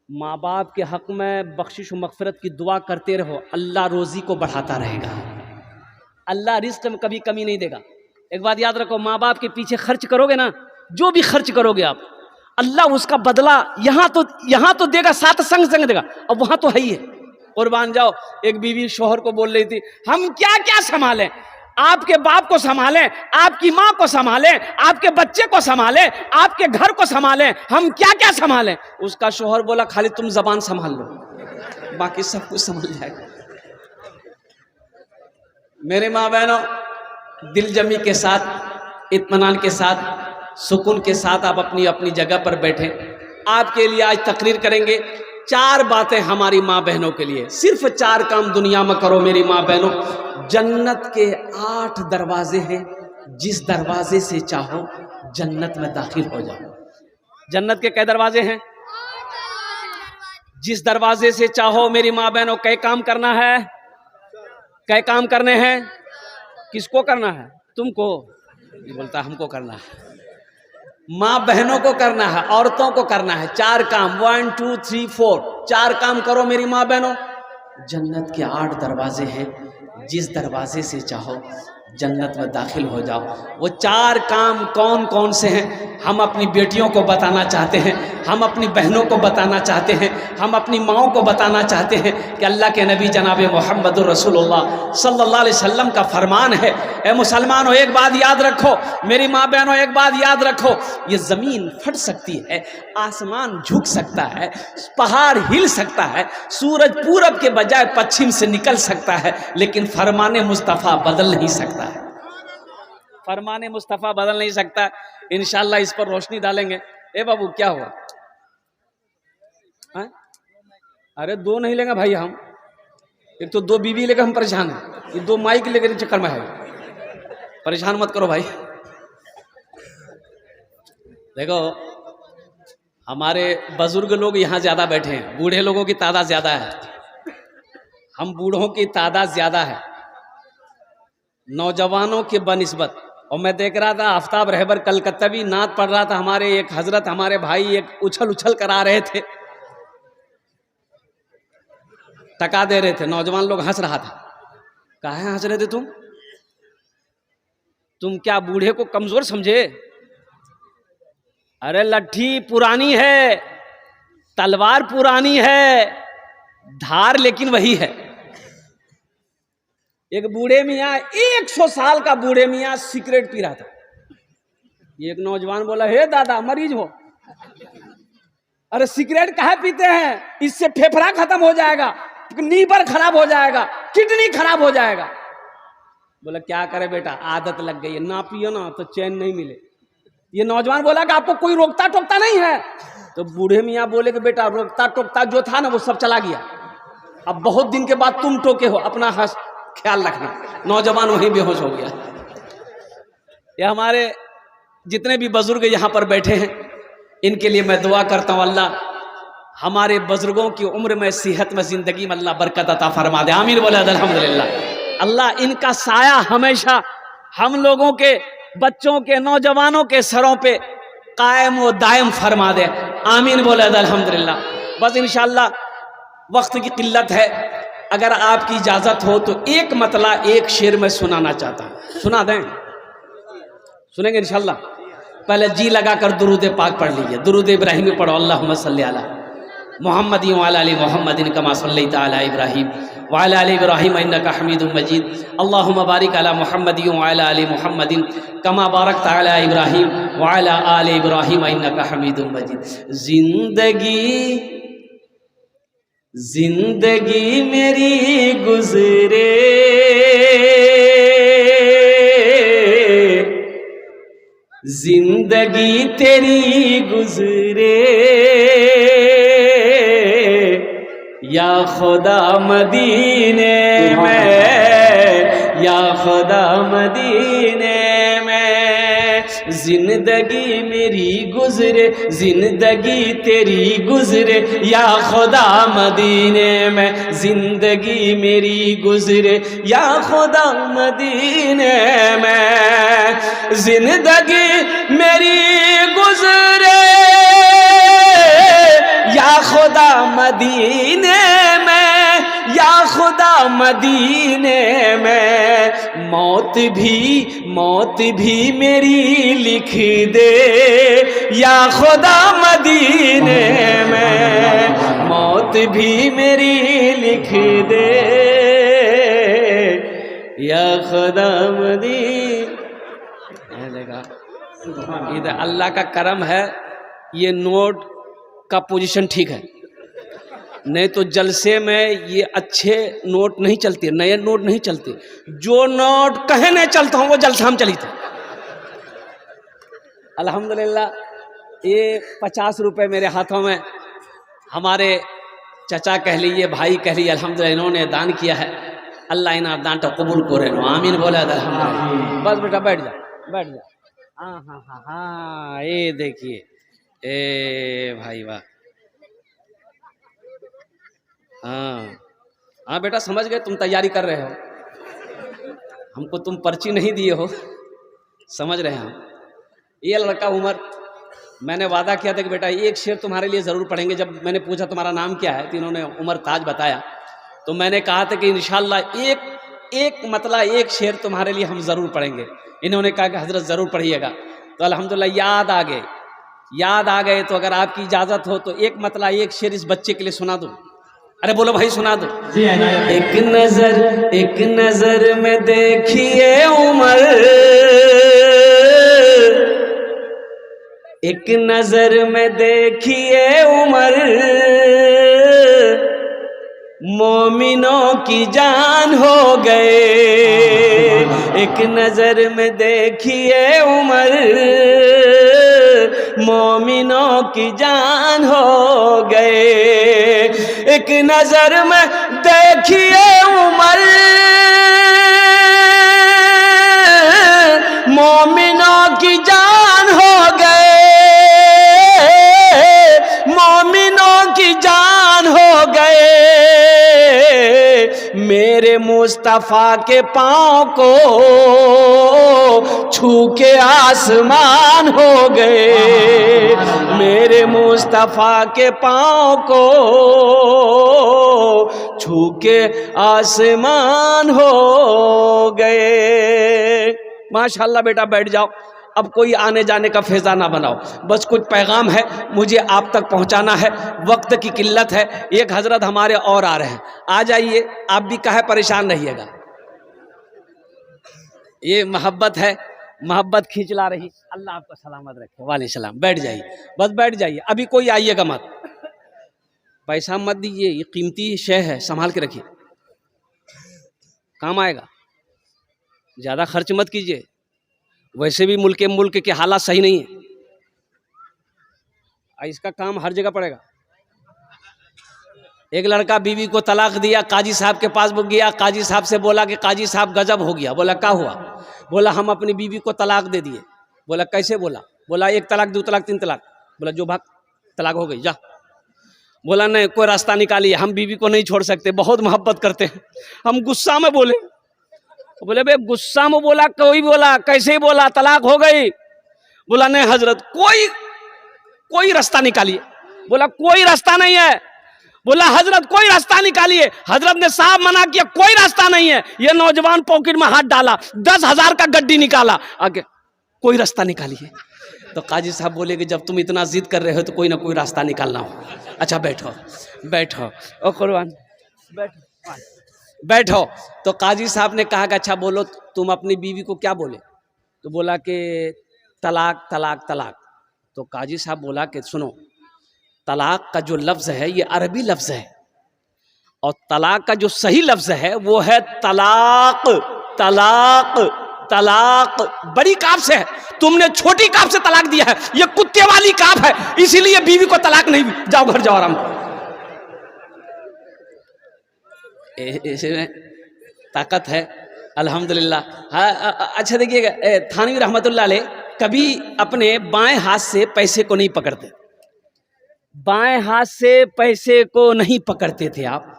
माँ बाप के हक़ में बख्शिश व मग़फ़िरत की दुआ करते रहो, अल्लाह रोज़ी को बढ़ाता रहेगा, अल्लाह रिज़्क़ में कभी कमी नहीं देगा। एक बात याद रखो, माँ बाप के पीछे खर्च करोगे ना, जो भी खर्च करोगे आप, अल्लाह उसका बदला यहाँ तो देगा, साथ संग देगा, अब वहाँ तो है ही है। कुर्बान जाओ। एक बीवी शोहर को बोल रही थी, हम क्या क्या संभालें, आपके बाप को संभालें, आपकी माँ को संभालें, आपके बच्चे को संभालें, आपके घर को संभालें, हम क्या क्या संभालें। उसका शोहर बोला, खाली तुम जबान संभाल लो, बाकी सब कुछ संभल जाएगा। मेरे माँ बहनों, दिल जमी के साथ, इत्मीनान के साथ, सुकून के साथ आप अपनी अपनी जगह पर बैठे। आपके लिए आज तकरीर करेंगे 4 बातें हमारी माँ बहनों के लिए। सिर्फ 4 काम दुनिया में करो मेरी माँ बहनों। जन्नत के 8 दरवाजे हैं, जिस दरवाजे से चाहो जन्नत में दाखिल हो जाओ। जन्नत के कई दरवाजे हैं? जिस दरवाजे से चाहो मेरी माँ बहनों, कई काम करना है। कई काम करने हैं? किसको करना है? तुमको। ये बोलता हमको करना है, माँ बहनों को करना है, औरतों को करना है। 4 काम, 1 2 3 4, 4 काम करो मेरी माँ बहनों। जन्नत के 8 दरवाजे हैं, जिस दरवाजे से चाहो जन्नत में दाखिल हो जाओ। वो 4 काम कौन कौन से हैं हम अपनी बेटियों को बताना चाहते हैं, हम अपनी बहनों को बताना चाहते हैं, हम अपनी माँओं को बताना चाहते हैं कि अल्लाह के नबी जनाब मोहम्मदुर रसूलुल्लाह सल्लल्लाहु अलैहि वसल्लम का फरमान है। ए मुसलमानों, एक बात याद रखो, मेरी माँ बहनों एक बात याद रखो, ये ज़मीन फट सकती है, आसमान झुक सकता है, पहाड़ हिल सकता है, सूरज पूरब के बजाय पश्चिम से निकल सकता है, लेकिन फरमाने मुस्तफ़ा बदल नहीं सकता है। फरमाने मुस्तफ़ा बदल नहीं सकता। इंशाअल्लाह इस पर रोशनी डालेंगे। ए बाबू क्या हुआ? है? अरे 2 नहीं लेंगे भाई हम, एक तो 2 बीवी लेकर हम परेशान हैं, ये 2 माइक लेकर चक्कर में है। परेशान मत करो भाई। देखो, हमारे बुजुर्ग लोग यहाँ ज्यादा बैठे हैं, बूढ़े लोगों की तादाद ज्यादा है, हम बूढ़ों की तादाद ज्यादा है नौजवानों के बनिस्बत। और मैं देख रहा था आफ्ताब रहबर कलकत्ता भी नात पढ़ रहा था, हमारे एक हजरत, हमारे भाई एक उछल करा रहे थे, टका दे रहे थे, नौजवान लोग हंस रहा था। काहे हंस रहे थे तुम क्या बूढ़े को कमजोर समझे? अरे लट्ठी पुरानी है, तलवार पुरानी है, धार लेकिन वही है। एक बूढ़े मियाँ, 100 साल का बूढ़े मियाँ सिगरेट पी रहा था। एक नौजवान बोला, हे दादा मरीज हो? अरे सिगरेट काहे पीते हैं? इससे फेफड़ा खत्म हो जाएगा, लीवर खराब हो जाएगा, किडनी खराब हो जाएगा। बोला क्या करे बेटा, आदत लग गई है, ना पियो ना तो चैन नहीं मिले। ये नौजवान बोला कि आपको कोई रोकता टोकता नहीं है? तो बूढ़े मियाँ बोले कि बेटा रोकता टोकता जो था ना वो सब चला गया, अब बहुत दिन के बाद तुम टोके हो, अपना ख्याल रखना। नौजवान वहीं बेहोश हो गया। ये हमारे जितने भी बुजुर्ग यहाँ पर बैठे हैं, इनके लिए मैं दुआ करता हूँ, अल्लाह हमारे बुजुर्गों की उम्र में, सेहत में, जिंदगी में अल्लाह बरकत अता फरमा दे। आमीन बोले अल्हम्दुलिल्लाह। अल्लाह इनका साया हमेशा हम लोगों के, बच्चों के, नौजवानों के सरों पे कायम व दायम फरमा दे। आमीन बोले अल्हम्दुलिल्लाह। बस इंशाअल्लाह वक्त की किल्लत है, अगर आपकी इजाजत हो तो एक मतला एक शेर में सुनाना चाहता हूं। सुना दें? सुनेंगे इंशाअल्लाह? पहले जी लगाकर दुरूद पाक पढ़ लीजिए। दुरूद इब्राहिमी पढ़ो, अल्लाहुम्मा सल्ली अला मुहम्मदिन व अला आलि मुहम्मदिन कमा सल्लैता अला इब्राहिम व अला आलि इब्राहीम इन्नका हमीदुम मजीद। अल्लाहुम्मा बारिक अला मुहम्मदिन व अला आलि मुहम्मदिन कमा बारकता अला इब्राहीम व अला आलि इब्राहीम इन्नका हमीदुम मजीद। जिंदगी मेरी गुजरे जिंदगी तेरी गुजरे या खुदा मदीने में, या खुदा मदीने में। जिंदगी मेरी गुजरे जिंदगी तेरी गुजरे या खुदा मदीने में। जिंदगी मेरी गुजरे या खुदा मदीने में। जिंदगी मेरी गुजरे या खुदा मदीने में, या खुदा मदीने में। मौत भी मेरी लिख दे या खुदा मदीने में। मौत भी मेरी लिख दे या खुदा मदीने। इधर अल्लाह का करम है, ये नोट का पोजीशन ठीक है, नहीं तो जलसे में ये अच्छे नोट नहीं चलते, नए नोट नहीं चलते। जो नोट कहे नहीं चलता हूँ वो जलसा में चली थी। अल्हम्दुलिल्लाह ये 50 रुपए मेरे हाथों में हमारे चचा कह लीजिए, भाई कह लीजिए, अल्हम्दुलिल्लाह इन्होंने दान किया है। अल्लाह इन्हें दान तो कबूल करे, आमीन बोला अल्हम्दुलिल्लाह। बस बेटा बैठ जा, बैठ जा। हाँ हाँ हाँ हाँ, ये देखिए, ए भाई वाह। हाँ हाँ बेटा समझ गए, तुम तैयारी कर रहे हो, हमको तुम पर्ची नहीं दिए हो, समझ रहे हैं हम। ये लड़का उमर, मैंने वादा किया था कि बेटा एक शेर तुम्हारे लिए ज़रूर पढ़ेंगे। जब मैंने पूछा तुम्हारा नाम क्या है तो इन्होंने उमर ताज बताया, तो मैंने कहा था कि इंशाल्लाह एक मतलब एक शेर तुम्हारे लिए हम ज़रूर पढ़ेंगे। इन्होंने कहा कि हज़रत ज़रूर पढ़िएगा। तो अल्हम्दुलिल्लाह याद आ गए। तो अगर आपकी इजाज़त हो तो एक मतलब एक शेर इस बच्चे के लिए सुना दूँ। अरे बोलो भाई सुना दो। एक नजर में देखिए उमर, एक नजर में देखिए उमर, मोमिनों की जान हो गए। एक नजर में देखिए उमर, मोमिनों की जान हो गए। एक नजर में देखिए उमर, मोमिनों की जान हो गए। मोमिनों की जान हो गए। मेरे मुस्तफा के पाँव को छू के आसमान हो गए। मेरे मुस्तफा के पाँव को छू के आसमान हो गए। माशाल्लाह बेटा बैठ जाओ, अब कोई आने जाने का फेजा ना बनाओ, बस कुछ पैगाम है मुझे आप तक पहुंचाना है। वक्त की किल्लत है, एक हजरत हमारे और आ रहे हैं, आ जाइए। आप भी काहे परेशान रहिएगा, ये मोहब्बत है, मोहब्बत खींच ला रही। अल्लाह आपको सलामत रखे। वाले सलाम, बैठ जाइए, बस बैठ जाइए। अभी कोई आइएगा मत, पैसा मत दीजिए, ये कीमती शय है, संभाल के रखिए, काम आएगा। ज़्यादा खर्च मत कीजिए, वैसे भी मुल्क के हालात सही नहीं है। इसका काम हर जगह पड़ेगा। एक लड़का बीवी को तलाक दिया, काजी साहब के पास गया, काजी साहब से बोला कि काजी साहब गजब हो गया। बोला क्या हुआ? बोला हम अपनी बीवी को तलाक दे दिए। बोला कैसे? बोला 1 तलाक 2 तलाक 3 तलाक। बोला जो भाग, तलाक हो गई, जा। बोला नहीं, कोई रास्ता निकालिए, हम बीवी को नहीं छोड़ सकते, बहुत मोहब्बत करते हैं। हम गुस्सा में बोले। बोले बे गुस्सा में बोला, कोई बोला कैसे बोला, तलाक हो गई। बोला नहीं हजरत, कोई रास्ता निकालिए। बोला कोई रास्ता नहीं है। बोला हजरत कोई रास्ता निकालिए। हजरत ने साहब मना किया, कोई रास्ता नहीं है। ये नौजवान पॉकेट में हाथ डाला, 10,000 का गड्डी निकाला, आगे कोई रास्ता निकालिए। तो काजी साहब बोले कि जब तुम इतना जिद कर रहे हो तो कोई ना कोई रास्ता निकालना हो। अच्छा बैठो बैठो, ओ कुर्बान बैठो। बैठो। तो काजी साहब ने कहा कि अच्छा बोलो तुम अपनी बीवी को क्या बोले? तो बोला कि तलाक तलाक तलाक। तो काजी साहब बोला कि सुनो, तलाक का जो लफ्ज़ है ये अरबी लफ्ज़ है, और तलाक का जो सही लफ्ज़ है वो है तलाक तलाक तलाक। बड़ी काफ से है, तुमने छोटी काफ से तलाक दिया है, ये कुत्ते वाली काफ है, इसीलिए बीवी को तलाक नहीं। जाओ घर जाओ आराम करो। इसमें ताकत है अल्हम्दुलिल्लाह। हाँ अच्छा देखिएगा, थानवी रहमतुल्लाह अलैह कभी अपने बाएं हाथ से पैसे को नहीं पकड़ते, बाएं हाथ से पैसे को नहीं पकड़ते थे आप।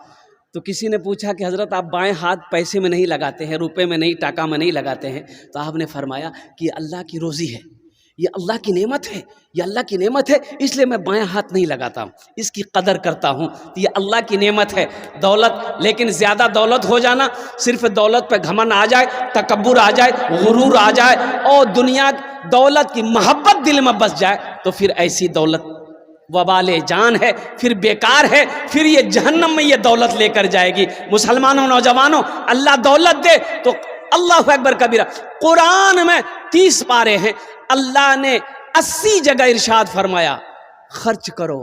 तो किसी ने पूछा कि हज़रत आप बाएं हाथ पैसे में नहीं लगाते हैं, रुपए में नहीं, टाका में नहीं लगाते हैं? तो आपने फरमाया कि अल्लाह की रोज़ी है, ये अल्लाह की नेमत है, ये अल्लाह की नेमत है, इसलिए मैं बाएं हाथ नहीं लगाता हूँ, इसकी कदर करता हूँ। तो ये अल्लाह की नेमत है दौलत। लेकिन ज़्यादा दौलत हो जाना, सिर्फ दौलत पे घमंड आ जाए, तकब्बुर आ जाए, गुरूर आ जाए और दुनिया दौलत की मोहब्बत दिल में बस जाए, तो फिर ऐसी दौलत वबाले जान है, फिर बेकार है, फिर ये जहन्नम में ये दौलत लेकर जाएगी। मुसलमानों, नौजवानों, अल्लाह दौलत दे तो अल्लाह अकबर कबीरा। कुरान में 30 पारे हैं, अल्लाह ने 80 जगह इरशाद फरमाया खर्च करो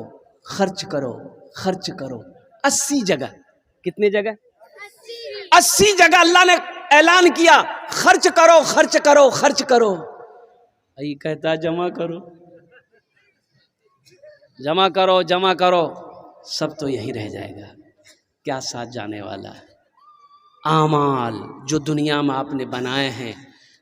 खर्च करो खर्च करो। 80 जगह, कितने जगह? 80 जगह अल्लाह ने ऐलान किया खर्च करो खर्च करो खर्च करो। यही कहता जमा करो जमा करो जमा करो, सब तो यही रह जाएगा, क्या साथ जाने वाला है? आमाल जो दुनिया में आपने बनाए हैं,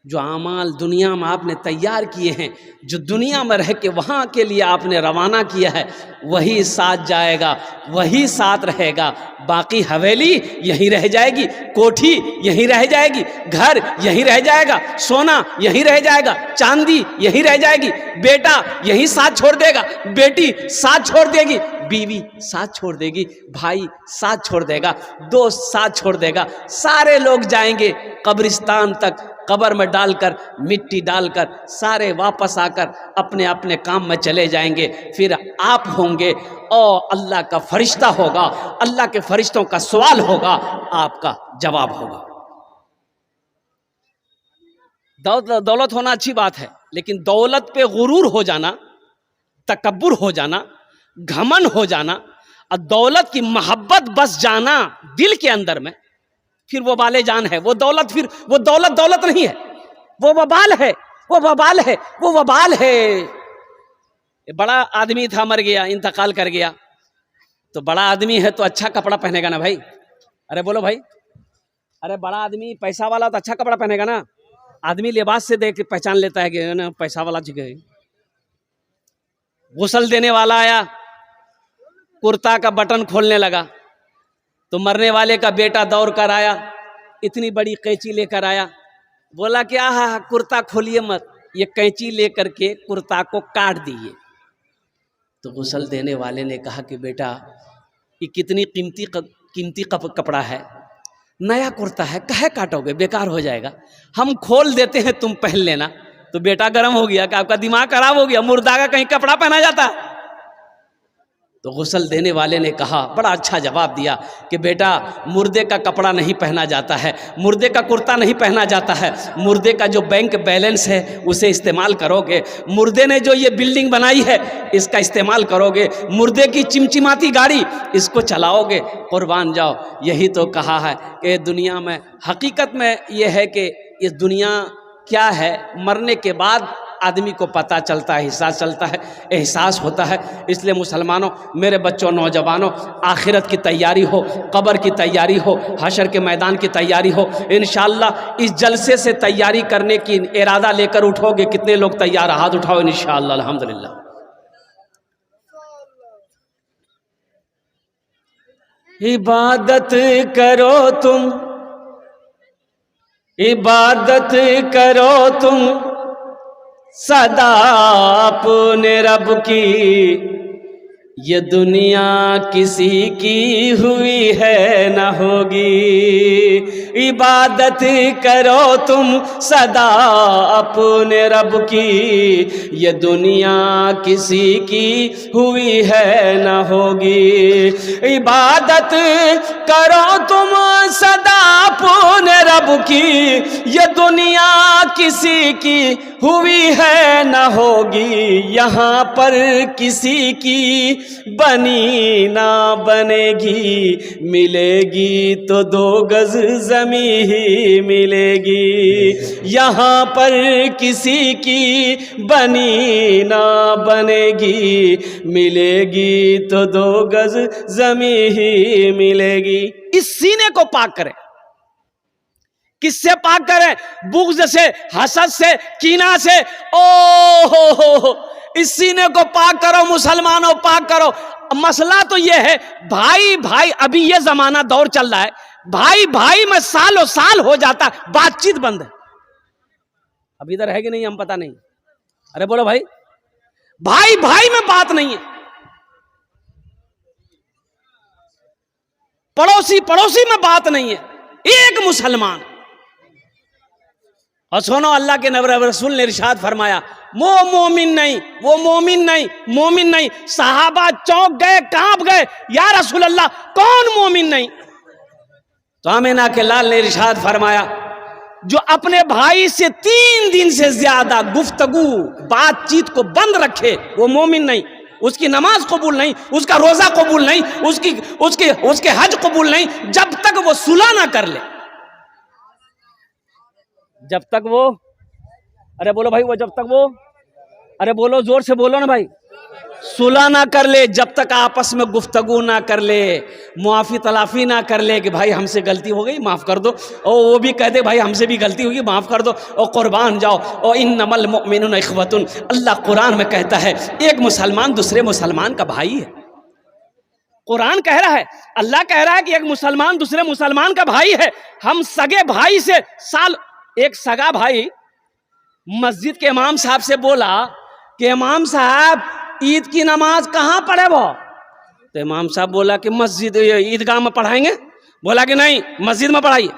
जो आमाल दुनिया में आपने तैयार किए हैं, जो दुनिया में रह के वहाँ के लिए आपने रवाना किया है, वही साथ जाएगा, वही साथ रहेगा। बाकी हवेली यहीं रह जाएगी, कोठी यहीं रह जाएगी, घर यहीं रह जाएगा, सोना यहीं रह जाएगा, चांदी यहीं रह जाएगी, बेटा यहीं साथ छोड़ देगा, बेटी साथ छोड़ देगी, बीवी साथ छोड़ देगी, भाई साथ छोड़ देगा, दोस्त साथ छोड़ देगा, सारे लोग जाएंगे कब्रिस्तान तक, कब्र में डालकर मिट्टी डालकर सारे वापस आकर अपने अपने काम में चले जाएंगे। फिर आप होंगे और अल्लाह का फरिश्ता होगा, अल्लाह के फरिश्तों का सवाल होगा, आपका जवाब होगा। दौलत होना अच्छी बात है, लेकिन दौलत पे गुरूर हो जाना, तकब्बुर हो जाना, घमंड हो जाना और दौलत की मोहब्बत बस जाना दिल के अंदर में, फिर वो बाले जान है। वो दौलत, फिर वो दौलत दौलत नहीं है, वो वबाल है, वो वबाल है, वो वबाल है। बड़ा आदमी था, मर गया, इंतकाल कर गया। तो बड़ा आदमी है तो अच्छा कपड़ा पहनेगा ना भाई। अरे बोलो भाई, अरे बड़ा आदमी पैसा वाला तो अच्छा कपड़ा पहनेगा ना। आदमी लिबास से देख के पहचान लेता है कि ना पैसा वाला जगह। गुस्ल देने वाला आया, कुर्ता का बटन खोलने लगा, तो मरने वाले का बेटा दौड़ कर आया, इतनी बड़ी कैंची लेकर आया, बोला कि हाँ कुर्ता खोलिए मत, ये कैंची लेकर के कुर्ता को काट दिए। तो गुस्ल देने वाले ने कहा कि बेटा ये कितनी कीमती कपड़ा है, नया कुर्ता है, काहे काटोगे, बेकार हो जाएगा, हम खोल देते हैं, तुम पहन लेना। तो बेटा गर्म हो गया कि आपका दिमाग खराब हो गया, मुर्दा का कहीं कपड़ा पहना जाता। तो गुस्ल देने वाले ने कहा, बड़ा अच्छा जवाब दिया कि बेटा मुर्दे का कपड़ा नहीं पहना जाता है, मुर्दे का कुर्ता नहीं पहना जाता है, मुर्दे का जो बैंक बैलेंस है उसे इस्तेमाल करोगे, मुर्दे ने जो ये बिल्डिंग बनाई है इसका इस्तेमाल करोगे, मुर्दे की चिमचिमाती गाड़ी इसको चलाओगे, कुर्बान जाओ। यही तो कहा है कि दुनिया में हकीकत में ये है कि इस दुनिया क्या है, मरने के बाद आदमी को पता चलता है, एहसास चलता है, एहसास होता है। इसलिए मुसलमानों, मेरे बच्चों, नौजवानों, आखिरत की तैयारी हो, कब्र की तैयारी हो, हशर के मैदान की तैयारी हो। इंशाअल्लाह इस जलसे से तैयारी करने की इरादा लेकर उठोगे। कितने लोग तैयार, हाथ उठाओ इंशाअल्लाह। अल्हम्दुलिल्लाह। इबादत करो तुम, इबादत करो तुम सदा अपने रब की, ये दुनिया किसी की हुई है न होगी, इबादत करो तुम सदा अपने रब की। ये दुनिया किसी की हुई है न होगी, इबादत करो तुम सदा अपने रब की। ये दुनिया किसी की हुई है न होगी, यहाँ पर किसी की बनी ना बनेगी। मिलेगी तो 2 गज जमी ही मिलेगी, यहाँ पर किसी की बनी ना बनेगी। मिलेगी तो 2 गज जमी ही मिलेगी। इस सीने को पाक करें। किससे पाक करें? बुग़्ज़ से, हसद से, कीना से। ओ हो, इस सीने को पाक करो मुसलमानों, पाक करो। मसला तो ये है भाई भाई, अभी ये जमाना दौर चल रहा है, भाई भाई में सालों साल हो जाता, बातचीत बंद है। अब इधर है कि नहीं हम पता नहीं। अरे बोलो भाई, भाई भाई में बात नहीं है, पड़ोसी पड़ोसी में बात नहीं है। एक मुसलमान। और सुनो, अल्लाह के नबी रसूल ने इरशाद फरमाया, वो मोमिन नहीं, वो मोमिन नहीं, मोमिन नहीं। सहाबा चौंक गए, कांप गए, या रसूल अल्लाह कौन मोमिन नहीं? तो आमिना के लाल ने इरशाद फरमाया, जो अपने भाई से 3 दिन से ज्यादा गुफ्तगू बातचीत को बंद रखे, वो मोमिन नहीं। उसकी नमाज कबूल नहीं, उसका रोजा कबूल नहीं, उसके हज कबूल नहीं, जब तक वो सुलह ना कर ले। जब तक वो, अरे बोलो भाई, वो जब तक वो, अरे बोलो, जोर से बोलो ना भाई, सुलह ना कर ले, जब तक आपस में गुफ्तगू ना कर ले, मुआफ़ी तलाफ़ी ना कर ले कि भाई हमसे गलती हो गई, माफ़ कर दो, और वो भी कह दे भाई हमसे भी गलती होगी, माफ़ कर दो, और कुर्बान जाओ। और इन्नमल मुमिनूना इख्वतुन, अल्लाह कुरान में कहता है एक मुसलमान दूसरे मुसलमान का भाई है। कुरान कह रहा है, अल्लाह कह रहा है कि एक मुसलमान दूसरे मुसलमान का भाई है। हम सगे भाई से एक सगा भाई मस्जिद के इमाम साहब से बोला कि इमाम साहब ईद की नमाज कहाँ पढ़े वो? तो इमाम साहब बोला कि मस्जिद ईदगाह में पढ़ाएंगे। बोला कि नहीं, मस्जिद में पढ़ाइए।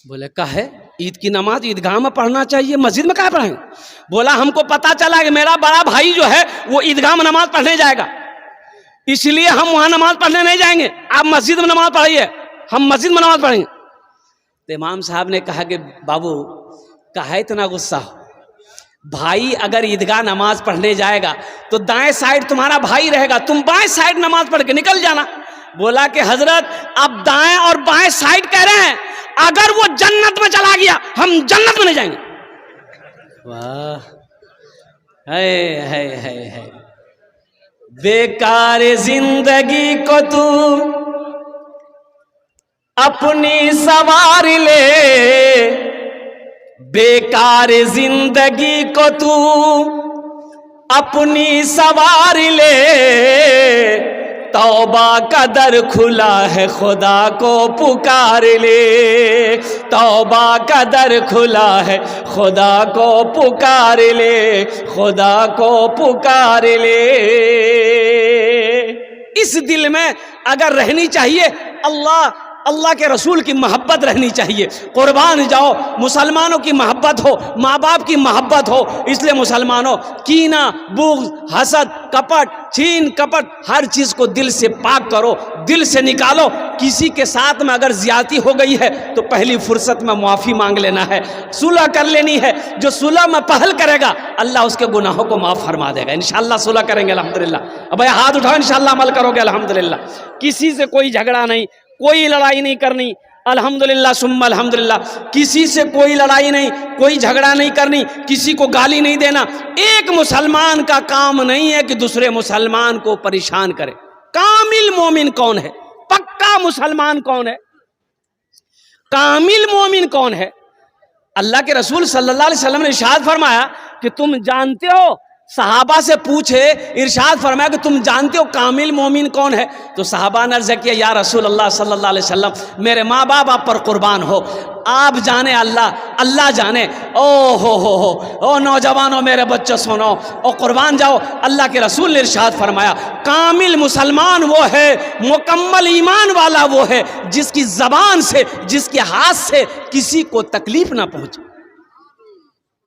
बोले कहे ईद की नमाज ईदगाह में पढ़ना चाहिए, मस्जिद में कहाँ पढ़ाएंगे? बोला हमको पता चला कि मेरा बड़ा भाई जो है वो ईदगाह में नमाज पढ़ने जाएगा, इसलिए हम वहां नमाज पढ़ने नहीं जाएंगे, आप मस्जिद में नमाज पढ़ाइए, हम मस्जिद में नमाज पढ़ेंगे। तो इमाम साहब ने कहा कि बाबू काहे इतना गुस्सा हो, भाई अगर ईदगाह नमाज पढ़ने जाएगा तो दाएं साइड तुम्हारा भाई रहेगा, तुम बाएं साइड नमाज पढ़ के निकल जाना। बोला कि हजरत आप दाएं और बाएं साइड कह रहे हैं, अगर वो जन्नत में चला गया हम जन्नत में नहीं जाएंगे। वाह, है बेकार जिंदगी को तू अपनी सवार ले, बेकार जिंदगी को तू अपनी सवार ले, तौबा का दर खुला है खुदा को पुकार ले, तौबा का दर खुला है खुदा को पुकार ले, खुदा को पुकार ले। इस दिल में अगर रहनी चाहिए अल्लाह के रसूल की मोहब्बत रहनी चाहिए। कुर्बान जाओ, मुसलमानों की मोहब्बत हो, माँ बाप की मोहब्बत हो। इसलिए मुसलमानों कीना, बुग़्ज़, हसद, कपट, छीन कपट, हर चीज़ को दिल से पाक करो, दिल से निकालो। किसी के साथ में अगर ज्यादती हो गई है तो पहली फुर्सत में माफ़ी मांग लेना है, सुलह कर लेनी है। जो सुलह में पहल करेगा अल्लाह उसके गुनाहों को माफ़ फरमा देगा। इंशाअल्लाह सुलह करेंगे अल्हम्दुलिल्लाह। अब हाथ उठाओ, इंशाअल्लाह अमल करोगे अल्हम्दुलिल्लाह। किसी से कोई झगड़ा नहीं, कोई लड़ाई नहीं करनी, अल्हम्दुलिल्लाह सुम्मा अल्हम्दुलिल्लाह। किसी से कोई लड़ाई नहीं, कोई झगड़ा नहीं करनी, किसी को गाली नहीं देना। एक मुसलमान का काम नहीं है कि दूसरे मुसलमान को परेशान करे। कामिल मोमिन कौन है? पक्का मुसलमान कौन है? कामिल मोमिन कौन है? अल्लाह के रसूल सल्लल्लाहु अलैहि वसल्लम ने इरशाद फरमाया कि तुम जानते हो सहाबा से पूछे, इरशाद फरमाया कि तुम जानते हो कामिल मोमिन कौन है? तो सहाबा ने अर्ज़ किया, या रसूल अल्लाह सल्लल्लाहु अलैहि वसल्लम, मेरे माँ बाप आप पर कुर्बान हो, आप जाने अल्लाह, अल्लाह जाने। ओ हो, ओ नौजवानों, मेरे बच्चों सुनो, ओ कुर्बान जाओ। अल्लाह के रसूल ने इरशाद फरमाया, कामिल मुसलमान वो है, मुकम्मल ईमान वाला वो है, जिसकी ज़बान से, जिसके हाथ से किसी को तकलीफ ना पहुँचे।